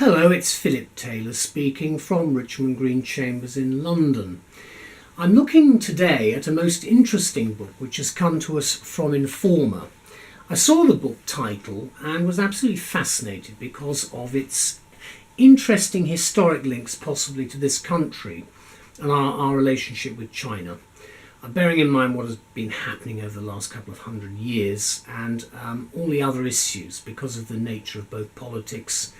Hello, it's Philip Taylor speaking from Richmond Green Chambers in London. I'm looking today at a most interesting book which has come to us from Informa. I saw the book title and was absolutely fascinated because of its interesting historic links possibly to this country and our relationship with China. Bearing in mind what has been happening over the last couple of hundred years and all the other issues because of the nature of both politics,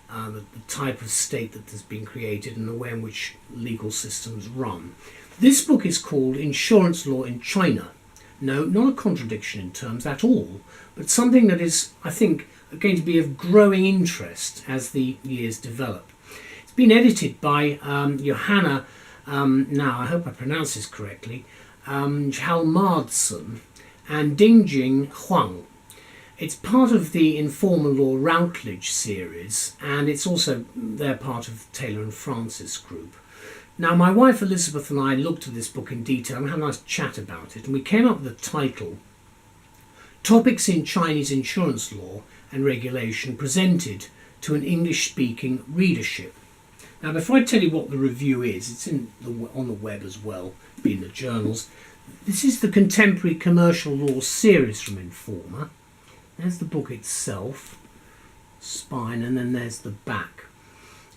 the type of state that has been created and the way in which legal systems run. This book is called Insurance Law in China. No, not a contradiction in terms at all, but something that is, I think, going to be of growing interest as the years develop. It's been edited by Johanna, now I hope I pronounce this correctly, Hjalmarsson and Dingjing Huang. It's part of the Informa Law Routledge series, and it's also they're part of Taylor and Francis group. Now, my wife Elizabeth and I looked at this book in detail and had a nice chat about it, and we came up with the title, Topics in Chinese Insurance Law and Regulation Presented to an English-Speaking Readership. Now, before I tell you what the review is, it's on the web as well, be in the journals. This is the Contemporary Commercial Law series from Informa. There's the book itself, spine, and then there's the back.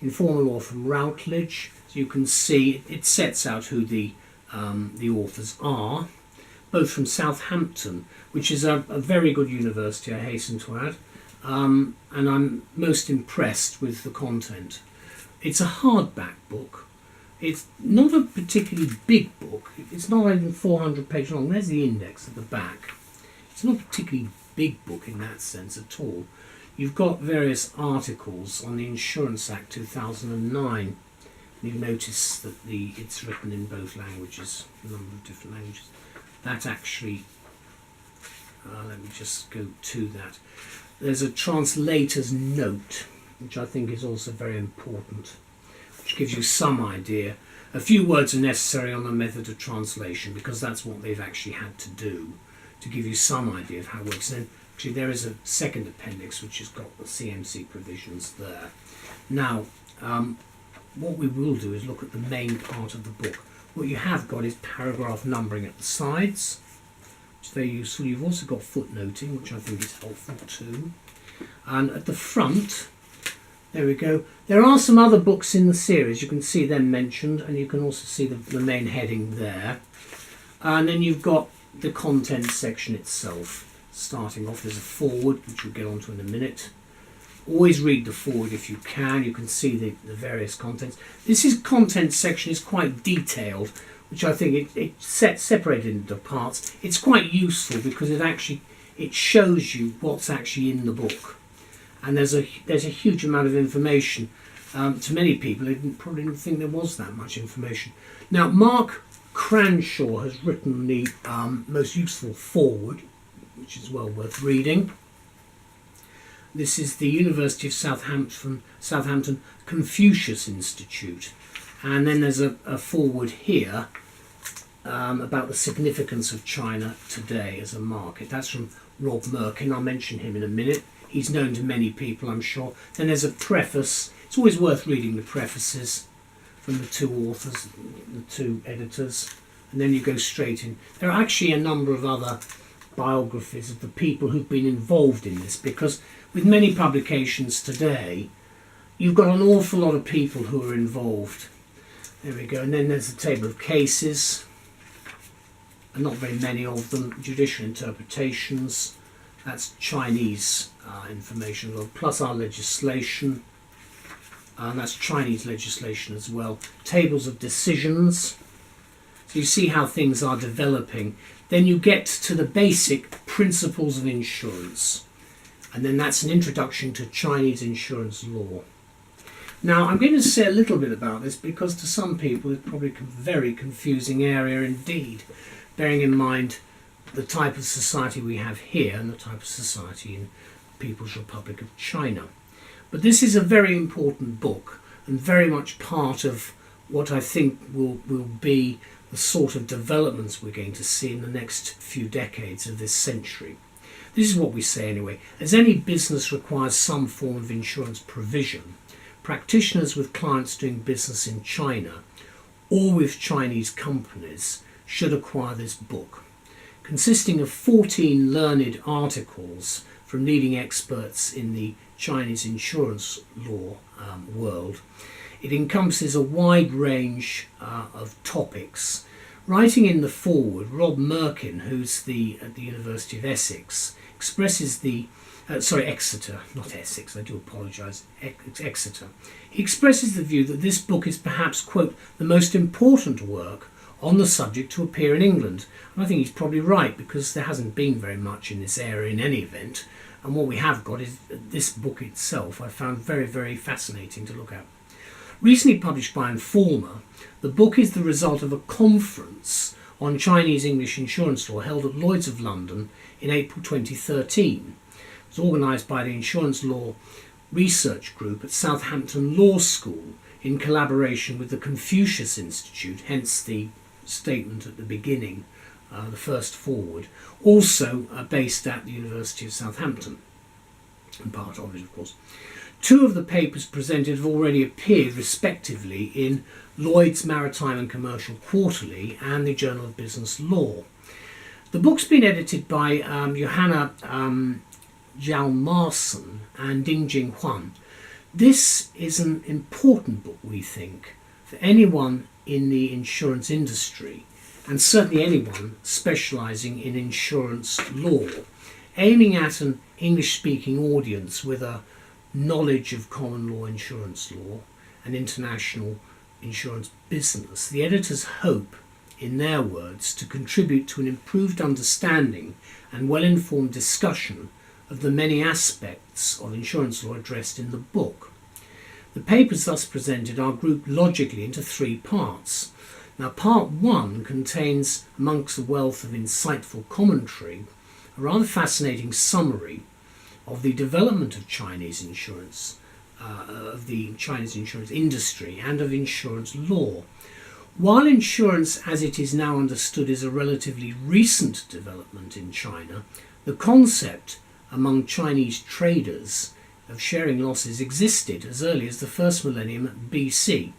Informal Law from Routledge. So you can see it sets out who the authors are, both from Southampton, which is a very good university, I hasten to add, and I'm most impressed with the content. It's a hardback book. It's not a particularly big book. It's not even 400 pages long. There's the index at the back. It's not a particularly big book in that sense at all. You've got various articles on the Insurance Act 2009. You notice that it's written in both languages, a number of different languages. That actually, let me just go to that. There's a translator's note, which I think is also very important, which gives you some idea. A few words are necessary on the method of translation because that's what they've actually had to do to give you some idea of how it works. And then actually there is a second appendix which has got the CMC provisions there. Now, what we will do is look at the main part of the book. What you have got is paragraph numbering at the sides, which is very useful. You've also got footnoting, which I think is helpful too. And at the front, there we go. There are some other books in the series. You can see them mentioned, and you can also see the main heading there. And then you've got the content section itself. Starting off, there's a foreword, which we'll get onto in a minute. Always read the foreword if you can. You can see the various contents. This content section is quite detailed, which I think it's separated into parts. It's quite useful because it shows you what's actually in the book. And there's a huge amount of information. To many people, they probably didn't think there was that much information. Now, Mark Cranshaw has written the most useful foreword, which is well worth reading. This is the University of Southampton Confucius Institute. And then there's a foreword here about the significance of China today as a market. That's from Rob Merkin. I'll mention him in a minute. He's known to many people, I'm sure. Then there's a preface. It's always worth reading the prefaces from the two authors, the two editors. And then you go straight in. There are actually a number of other biographies of the people who've been involved in this, because with many publications today, you've got an awful lot of people who are involved. There we go. And then there's a table of cases, and not very many of them. Judicial interpretations. That's Chinese information, plus our legislation. And that's Chinese legislation as well. Tables of decisions. So you see how things are developing. Then you get to the basic principles of insurance. And then that's an introduction to Chinese insurance law. Now, I'm going to say a little bit about this because to some people it's probably a very confusing area indeed, bearing in mind the type of society we have here and the type of society in the People's Republic of China. But this is a very important book and very much part of what I think will be the sort of developments we're going to see in the next few decades of this century. This is what we say anyway. As any business requires some form of insurance provision, practitioners with clients doing business in China or with Chinese companies should acquire this book. Consisting of 14 learned articles from leading experts in the Chinese insurance law world, it encompasses a wide range of topics. Writing in the foreword, Rob Merkin, who's at the University of Essex, expresses Exeter, not Essex, I do apologise, Exeter. He expresses the view that this book is perhaps, quote, the most important work on the subject to appear in England. And I think he's probably right, because there hasn't been very much in this area in any event. And what we have got is this book itself I found very, very fascinating to look at. Recently published by Informa, the book is the result of a conference on Chinese English insurance law held at Lloyd's of London in April 2013. It was organised by the Insurance Law Research Group at Southampton Law School in collaboration with the Confucius Institute, hence the statement at the beginning, the first foreword, also based at the University of Southampton, and part of it, of course. Two of the papers presented have already appeared respectively in Lloyd's Maritime and Commercial Quarterly and the Journal of Business Law. The book's been edited by Johanna Hjalmarsson and Dingjing Huang. This is an important book, we think, for anyone in the insurance industry, and certainly anyone specialising in insurance law, aiming at an English-speaking audience with a knowledge of common law insurance law and international insurance business. The editors hope, in their words, to contribute to an improved understanding and well-informed discussion of the many aspects of insurance law addressed in the book. The papers thus presented are grouped logically into three parts. Now, part one contains, amongst the wealth of insightful commentary, a rather fascinating summary of the development of Chinese insurance, of the Chinese insurance industry and of insurance law. While insurance as it is now understood is a relatively recent development in China, the concept among Chinese traders of sharing losses existed as early as the first millennium BC,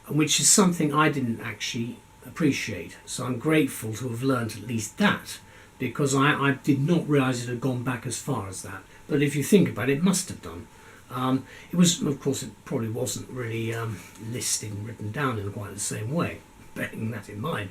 which is something I didn't actually appreciate. So I'm grateful to have learnt at least that, because I did not realise it had gone back as far as that. But if you think about it, it must have done. It was, of course, it probably wasn't really listed and written down in quite the same way, bearing that in mind.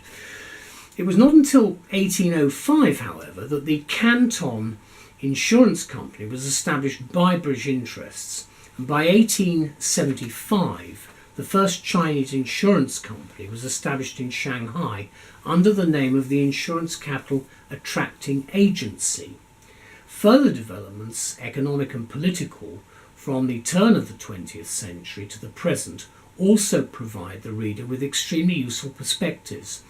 It was not until 1805, however, that the Canton Insurance Company was established by British interests, and by 1875 the first Chinese insurance company was established in Shanghai under the name of the Insurance Capital Attracting Agency. Further developments, economic and political, from the turn of the 20th century to the present also provide the reader with extremely useful perspectives,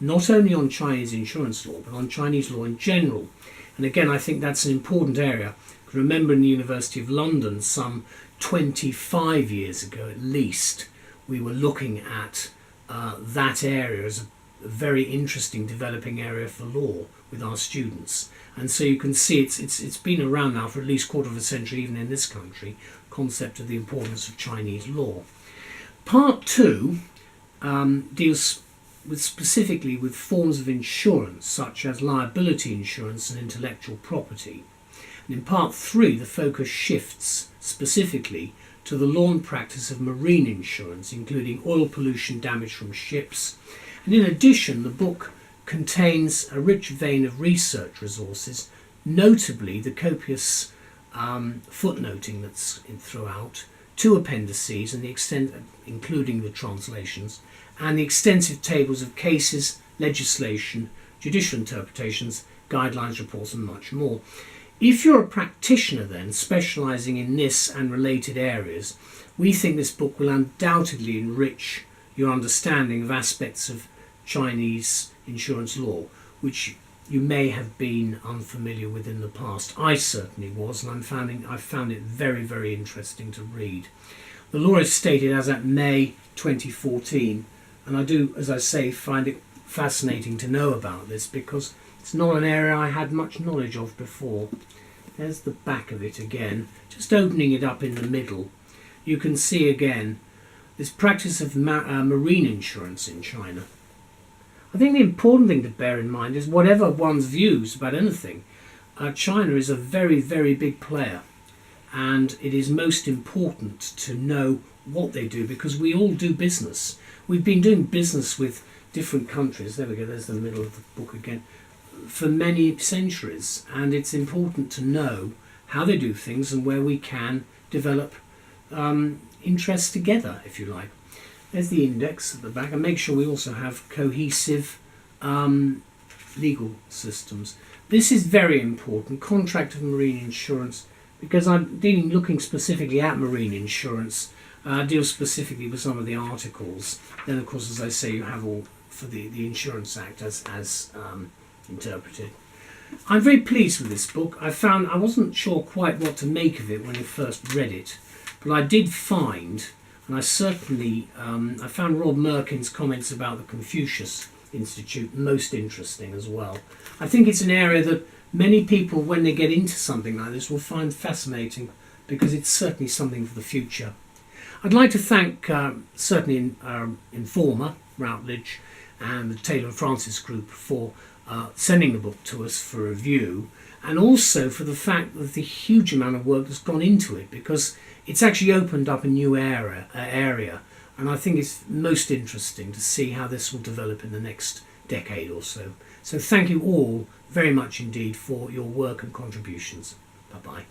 not only on Chinese insurance law but on Chinese law in general. And again, I think that's an important area. Remember, in the University of London some 25 years ago at least, we were looking at that area as a very interesting developing area for law with our students. And so you can see it's been around now for at least a quarter of a century, even in this country, concept of the importance of Chinese law. Part two deals specifically with forms of insurance such as liability insurance and intellectual property. And in part three, the focus shifts specifically to the law and practice of marine insurance, including oil pollution damage from ships. And in addition, the book contains a rich vein of research resources, notably the copious footnoting that's throughout, two appendices, and the extent, including the translations, and the extensive tables of cases, legislation, judicial interpretations, guidelines, reports, and much more. If you're a practitioner then, specialising in this and related areas, we think this book will undoubtedly enrich your understanding of aspects of Chinese insurance law, which you may have been unfamiliar with in the past. I certainly was, and I found it very, very interesting to read. The law is stated as at May 2014, and I do, as I say, find it fascinating to know about this because it's not an area I had much knowledge of before. There's the back of it again, just opening it up in the middle. you can see again this practice of marine insurance in China. I think the important thing to bear in mind is whatever one's views about anything, China is a very, very big player, and it is most important to know what they do, because we all do business. We've been doing business with different countries, there we go, there's the middle of the book again, for many centuries, and it's important to know how they do things and where we can develop interests together, if you like. There's the index at the back, and make sure we also have cohesive legal systems. This is very important, contract of marine insurance, because I'm looking specifically at marine insurance, deal specifically with some of the articles. Then, of course, as I say, you have all for the Insurance Act as interpreted. I'm very pleased with this book. I wasn't sure quite what to make of it when I first read it, but I did find, and I certainly I found Rob Merkin's comments about the Confucius Institute most interesting as well. I think it's an area that many people, when they get into something like this, will find fascinating, because it's certainly something for the future. I'd like to thank certainly Informa, Routledge, and the Taylor and Francis group for sending the book to us for review, and also for the fact that the huge amount of work that's gone into it, because it's actually opened up a new area, and I think it's most interesting to see how this will develop in the next decade or so. So thank you all very much indeed for your work and contributions. Bye-bye.